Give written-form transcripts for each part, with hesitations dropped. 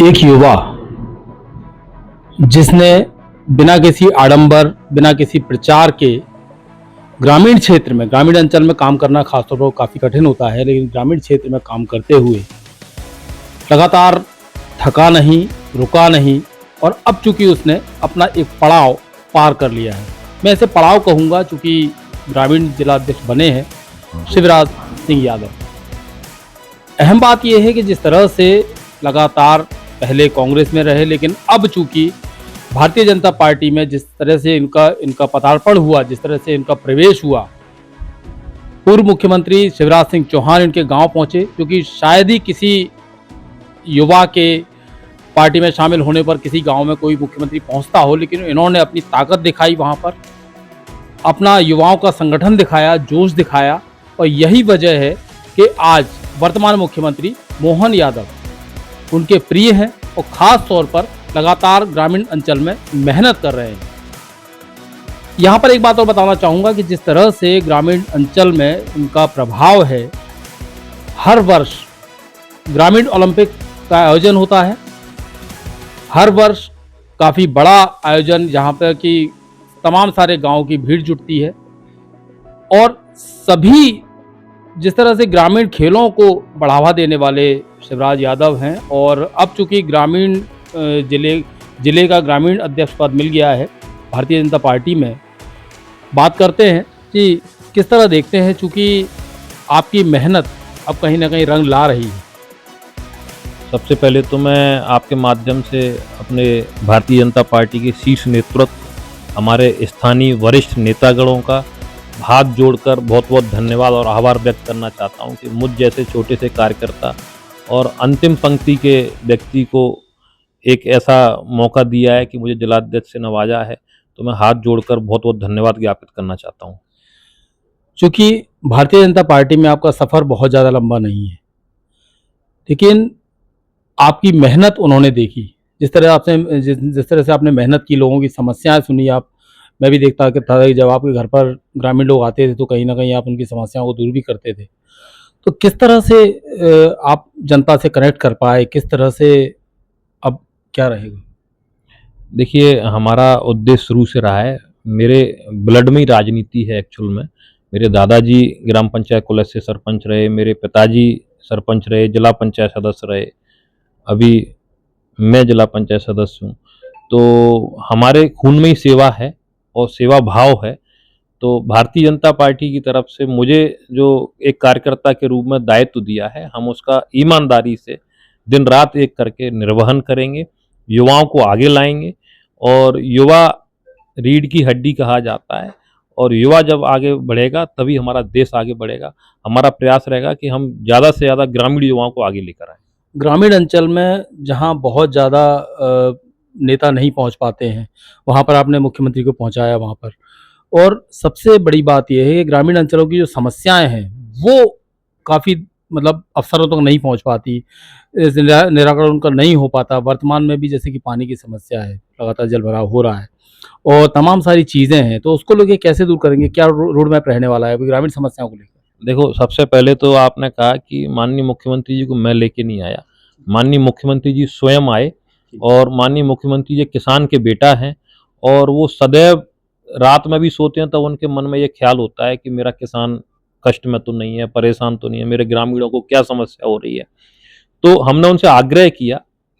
एक युवा जिसने बिना किसी आडंबर, बिना किसी प्रचार के ग्रामीण क्षेत्र में, ग्रामीण अंचल में काम करना खासतौर पर काफ़ी कठिन होता है, लेकिन ग्रामीण क्षेत्र में काम करते हुए लगातार थका नहीं, रुका नहीं और अब चूंकि उसने अपना एक पड़ाव पार कर लिया है। मैं इसे पड़ाव कहूँगा चूँकि ग्रामीण जिलाध्यक्ष बने हैं शिवराज सिंह यादव। अहम बात यह है कि जिस तरह से लगातार पहले कांग्रेस में रहे, लेकिन अब चूंकि भारतीय जनता पार्टी में जिस तरह से इनका पदार्पण हुआ, जिस तरह से इनका प्रवेश हुआ, पूर्व मुख्यमंत्री शिवराज सिंह चौहान इनके गांव पहुंचे, क्योंकि शायद ही किसी युवा के पार्टी में शामिल होने पर किसी गांव में कोई मुख्यमंत्री पहुंचता हो, लेकिन इन्होंने अपनी ताकत दिखाई, वहां पर अपना युवाओं का संगठन दिखाया, जोश दिखाया। और यही वजह है कि आज वर्तमान मुख्यमंत्री मोहन यादव उनके प्रिय हैं और ख़ास तौर पर लगातार ग्रामीण अंचल में मेहनत कर रहे हैं। यहाँ पर एक बात और बताना चाहूँगा कि जिस तरह से ग्रामीण अंचल में उनका प्रभाव है, हर वर्ष ग्रामीण ओलंपिक का आयोजन होता है। हर वर्ष काफ़ी बड़ा आयोजन जहाँ पर कि तमाम सारे गाँव की भीड़ जुटती है और सभी जिस तरह से ग्रामीण खेलों को बढ़ावा देने वाले शिवराज यादव हैं। और अब चूंकि ग्रामीण जिले का ग्रामीण अध्यक्ष पद मिल गया है भारतीय जनता पार्टी में, बात करते हैं कि किस तरह देखते हैं, चूंकि आपकी मेहनत अब कहीं ना कहीं रंग ला रही है। सबसे पहले तो मैं आपके माध्यम से अपने भारतीय जनता पार्टी के शीर्ष नेतृत्व, हमारे स्थानीय वरिष्ठ नेतागणों का हाथ जोड़कर बहुत बहुत धन्यवाद और आभार व्यक्त करना चाहता हूं कि मुझ जैसे छोटे से कार्यकर्ता और अंतिम पंक्ति के व्यक्ति को एक ऐसा मौका दिया है कि मुझे जिलाध्यक्ष से नवाजा है, तो मैं हाथ जोड़कर बहुत बहुत धन्यवाद ज्ञापित करना चाहता हूं। चूँकि भारतीय जनता पार्टी में आपका सफ़र बहुत ज़्यादा लंबा नहीं है, लेकिन आपकी मेहनत उन्होंने देखी। जिस तरह से आपने मेहनत की, लोगों की समस्याएं सुनी, आप मैं भी देखता कि था कि जब आपके घर पर ग्रामीण लोग आते थे तो कहीं ना कहीं आप उनकी समस्याओं को दूर भी करते थे। तो किस तरह से आप जनता से कनेक्ट कर पाए, किस तरह से अब क्या रहेगा? देखिए, हमारा उद्देश्य शुरू से रहा है, मेरे ब्लड में ही राजनीति है एक्चुअल में। मेरे दादाजी ग्राम पंचायत कुलैत से सरपंच रहे, मेरे पिताजी सरपंच रहे, जिला पंचायत सदस्य रहे, अभी मैं जिला पंचायत सदस्य हूँ। तो हमारे खून में ही सेवा है और सेवा भाव है। तो भारतीय जनता पार्टी की तरफ से मुझे जो एक कार्यकर्ता के रूप में दायित्व दिया है, हम उसका ईमानदारी से दिन रात एक करके निर्वहन करेंगे, युवाओं को आगे लाएंगे। और युवा रीढ़ की हड्डी कहा जाता है और युवा जब आगे बढ़ेगा तभी हमारा देश आगे बढ़ेगा। हमारा प्रयास रहेगा कि हम ज़्यादा से ज़्यादा ग्रामीण युवाओं को आगे लेकर आएँ। ग्रामीण अंचल में जहाँ बहुत ज़्यादा नेता नहीं पहुँच पाते हैं, वहाँ पर आपने मुख्यमंत्री को पहुँचाया वहाँ पर। और सबसे बड़ी बात यह है कि ग्रामीण अंचलों की जो समस्याएं हैं वो काफ़ी मतलब अफसरों तक नहीं पहुँच पाती, निराकरण उनका नहीं हो पाता। वर्तमान में भी जैसे कि पानी की समस्या है, लगातार जलभराव हो रहा है और तमाम सारी चीज़ें हैं, तो उसको लेके कैसे दूर करेंगे? क्या रोड मैप रहने वाला है अभी ग्रामीण समस्याओं को लेकर? देखो, सबसे पहले तो आपने कहा कि माननीय मुख्यमंत्री जी को मैं लेके नहीं आया, माननीय मुख्यमंत्री जी स्वयं आए। और माननीय मुख्यमंत्री जी किसान के बेटा हैं और वो सदैव रात में भी सोते हैं तब उनके मन में ये ख्याल होता है कि मेरा किसान कष्ट में तो नहीं है, परेशान तो नहीं है, मेरे ग्रामीणों को क्या समस्या हो रही है। तो हमने उनसे आग्रह किया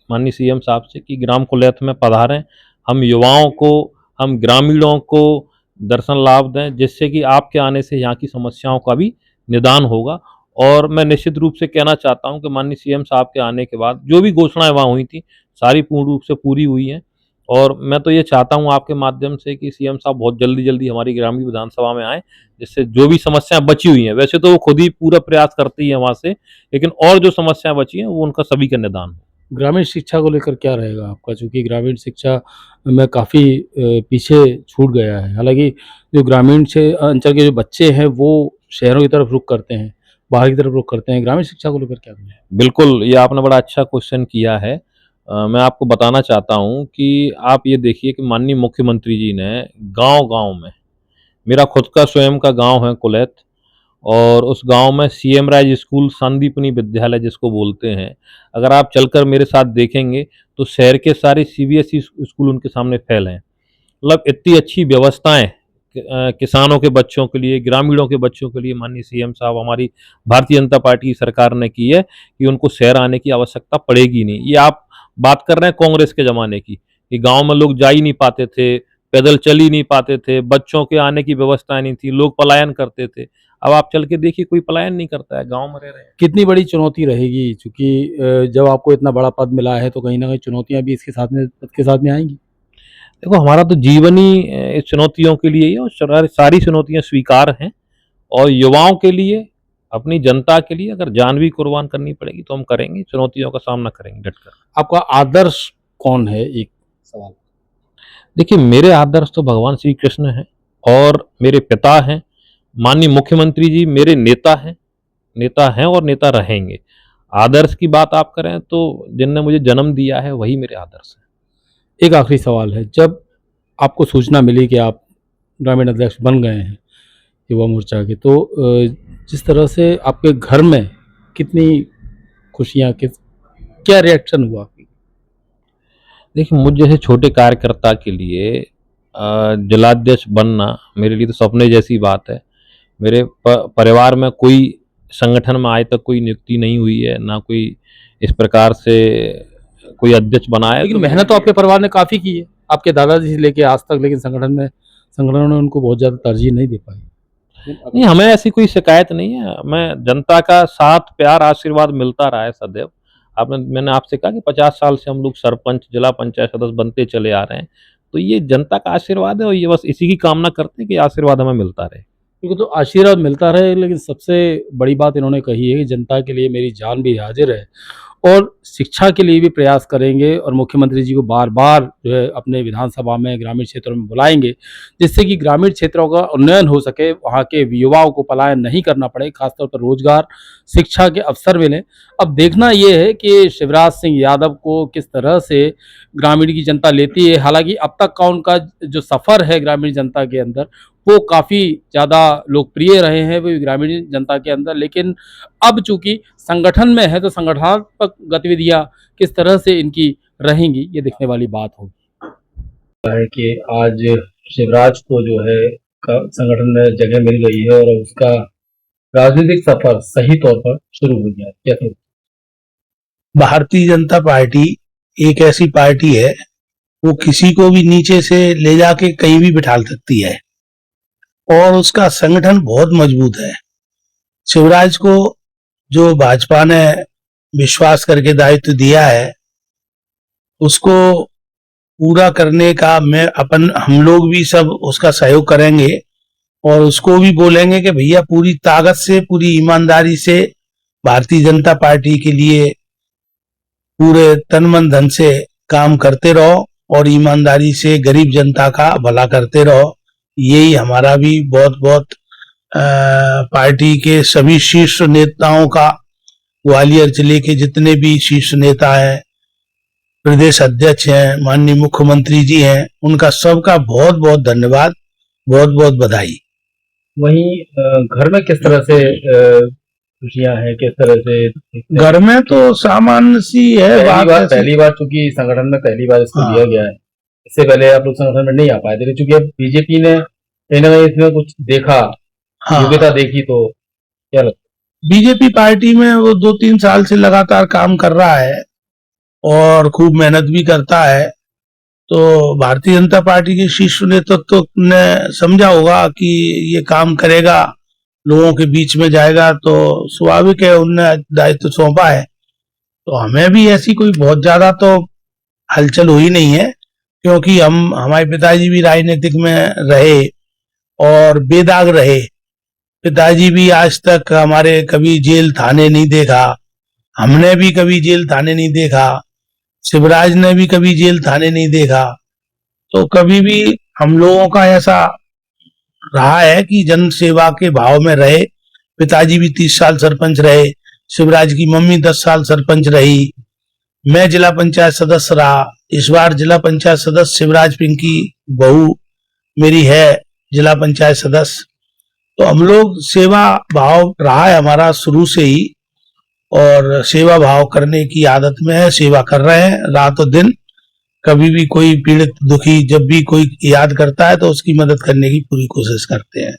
माननीय सीएम साहब से कि ग्राम कुलैत में पधारें, हम युवाओं को, हम ग्रामीणों को दर्शन लाभ दें, जिससे कि आपके आने से यहाँ की समस्याओं का भी निदान होगा। और मैं निश्चित रूप से कहना चाहता हूँ कि माननीय सीएम साहब के आने के बाद जो भी घोषणाएं वहाँ हुई थी, सारी पूर्ण रूप से पूरी हुई हैं। और मैं तो ये चाहता हूँ आपके माध्यम से कि सीएम साहब बहुत जल्दी जल्दी हमारी ग्रामीण विधानसभा में आएँ, जिससे जो भी समस्याएं बची हुई हैं, वैसे तो वो खुद ही पूरा प्रयास करती है वहाँ से, लेकिन और जो समस्याएं बची हैं वो उनका सभी का निदान हो। ग्रामीण शिक्षा को लेकर क्या रहेगा आपका? चूँकि ग्रामीण शिक्षा में काफ़ी पीछे छूट गया है। हालाँकि जो ग्रामीण अंचल के जो बच्चे हैं वो शहरों की तरफ रुख करते हैं, बाहर की तरफ रुख करते हैं। ग्रामीण शिक्षा को लेकर क्या कहें? बिल्कुल, ये आपने बड़ा अच्छा क्वेश्चन किया है। मैं आपको बताना चाहता हूँ कि आप ये देखिए कि माननीय मुख्यमंत्री जी ने गाँव-गाँव में, मेरा खुद का स्वयं का गाँव है कुलैत, और उस गांव में सीएम राज स्कूल संदीपनी विद्यालय जिसको बोलते हैं, अगर आप चलकर मेरे साथ देखेंगे तो शहर के सारे सीबीएसई स्कूल उनके सामने फेल हैं। मतलब इतनी अच्छी व्यवस्थाएं किसानों के बच्चों के लिए, ग्रामीणों के बच्चों के लिए माननीय सीएम साहब हमारी भारतीय जनता पार्टी की सरकार ने की है कि उनको शहर आने की आवश्यकता पड़ेगी नहीं। ये आप बात कर रहे हैं कांग्रेस के ज़माने की, कि गांव में लोग जा ही नहीं पाते थे, पैदल चल ही नहीं पाते थे, बच्चों के आने की व्यवस्था नहीं थी, लोग पलायन करते थे। अब आप चल के देखिए, कोई पलायन नहीं करता है, गांव में रह रहे हैं। कितनी बड़ी चुनौती रहेगी, चूंकि जब आपको इतना बड़ा पद मिला है तो कहीं ना कहीं चुनौतियां भी इसके साथ में पद के साथ में आएंगी। देखो, हमारा तो जीवन ही इस चुनौतियों के लिए ही है, और सारी चुनौतियां स्वीकार हैं। और युवाओं के लिए, अपनी जनता के लिए अगर जान भी कुर्बान करनी पड़ेगी तो हम करेंगे, चुनौतियों का सामना करेंगे डटकर। आपका आदर्श कौन है, एक सवाल। देखिए, मेरे आदर्श तो भगवान श्री कृष्ण हैं और मेरे पिता हैं। माननीय मुख्यमंत्री जी मेरे नेता हैं और नेता रहेंगे। आदर्श की बात आप करें तो जिनने मुझे जन्म दिया है वही मेरे आदर्श हैं। एक आखिरी सवाल है, जब आपको सूचना मिली कि आप ग्रामीण अध्यक्ष बन गए हैं युवा मोर्चा के, तो जिस तरह से आपके घर में कितनी खुशियां, क्या रिएक्शन हुआ? देखिए, मुझ जैसे छोटे कार्यकर्ता के लिए जिलाध्यक्ष बनना मेरे लिए तो सपने जैसी बात है। मेरे परिवार में कोई संगठन में आज तक कोई नियुक्ति नहीं हुई है, ना कोई इस प्रकार से कोई अध्यक्ष बना है। लेकिन तो मेहनत तो आपके परिवार ने काफी की है, आपके दादाजी से लेके आज तक, लेकिन संगठनों ने उनको बहुत ज्यादा तरजीह नहीं दे पाई। नहीं, हमें ऐसी कोई शिकायत नहीं है। हमें जनता का साथ, प्यार, आशीर्वाद मिलता रहा है सदैव। मैंने आपसे कहा कि 50 साल से हम लोग सरपंच, जिला पंचायत सदस्य बनते चले आ रहे हैं, तो ये जनता का आशीर्वाद है और ये बस इसी की कामना करते हैं कि आशीर्वाद हमें मिलता रहे। क्योंकि तो आशीर्वाद मिलता रहे, लेकिन सबसे बड़ी बात इन्होंने कही है कि जनता के लिए मेरी जान भी हाजिर है और शिक्षा के लिए भी प्रयास करेंगे, और मुख्यमंत्री जी को बार बार जो है अपने विधानसभा में ग्रामीण क्षेत्रों में बुलाएंगे, जिससे कि ग्रामीण क्षेत्रों का उन्नयन हो सके, वहाँ के युवाओं को पलायन नहीं करना पड़े, खासतौर पर रोजगार, शिक्षा के अवसर मिलें। अब देखना ये है कि शिवराज सिंह यादव को किस तरह से ग्रामीण की जनता लेती है। हालांकि अब तक का उनका जो सफ़र है ग्रामीण जनता के अंदर, वो काफ़ी ज़्यादा लोकप्रिय रहे हैं वो ग्रामीण जनता के अंदर, लेकिन अब चूंकि संगठन में है तो संगठनात्मक गतिविधियां किस तरह से इनकी रहेंगी, ये देखने वाली बात होगी। है कि आज शिवराज को जो है संगठन में जगह मिल गई है और उसका राजनीतिक सफर सही तौर पर शुरू हो गया है, कैसे? भारतीय जनता पार्टी एक ऐसी पार्टी है, वो किसी को भी नीचे से ले जाके कहीं भी बिठा सकती है और उसका संगठन बहुत मजबूत है। शिवराज को जो भाजपा ने विश्वास करके दायित्व दिया है, उसको पूरा करने का हम लोग भी सब उसका सहयोग करेंगे और उसको भी बोलेंगे कि भैया पूरी ताकत से, पूरी ईमानदारी से भारतीय जनता पार्टी के लिए पूरे तन मन धन से काम करते रहो और ईमानदारी से गरीब जनता का भला करते रहो। यही हमारा भी बहुत बहुत पार्टी के सभी शीर्ष नेताओं का, ग्वालियर जिले के जितने भी शीर्ष नेता हैं, प्रदेश अध्यक्ष हैं, माननीय मुख्यमंत्री जी हैं, उनका सबका बहुत बहुत धन्यवाद, बहुत बहुत बधाई। वहीं घर में किस तरह से खुशियां हैं, किस तरह से? घर में तो सामान्य सी है पहली बार चूंकि संगठन में पहली बार इसको दिया गया है, इससे पहले आप लोग संगठन में नहीं आ पाए थे, चूंकि अब बीजेपी ने कहीं ना कहीं इसमें कुछ देखा, योग्यता देखी, तो क्या लगता है? बीजेपी पार्टी में वो 2-3 साल से लगातार काम कर रहा है और खूब मेहनत भी करता है, तो भारतीय जनता पार्टी के शीर्ष नेतृत्व ने समझा होगा कि ये काम करेगा, लोगों के बीच में जाएगा, तो स्वाभाविक है उनने दायित्व सौंपा है। तो हमें भी ऐसी कोई बहुत ज्यादा तो हलचल हुई नहीं है, क्योंकि हमारे पिताजी भी राजनीतिक में रहे और बेदाग रहे। पिताजी भी आज तक हमारे कभी जेल थाने नहीं देखा, हमने भी कभी जेल थाने नहीं देखा, शिवराज ने भी कभी जेल थाने नहीं देखा। तो कभी भी हम लोगों का ऐसा रहा है कि जन सेवा के भाव में रहे। पिताजी भी 30 साल सरपंच रहे, शिवराज की मम्मी 10 साल सरपंच रही, मैं जिला पंचायत सदस्य रहा। इस बार जिला पंचायत सदस्य शिवराज पिंकी बहू मेरी है जिला पंचायत सदस्य। तो हम लोग सेवा भाव रहा है हमारा शुरू से ही, और सेवा भाव करने की आदत में है, सेवा कर रहे हैं रातों दिन। कभी भी कोई पीड़ित दुखी जब भी कोई याद करता है तो उसकी मदद करने की पूरी कोशिश करते हैं।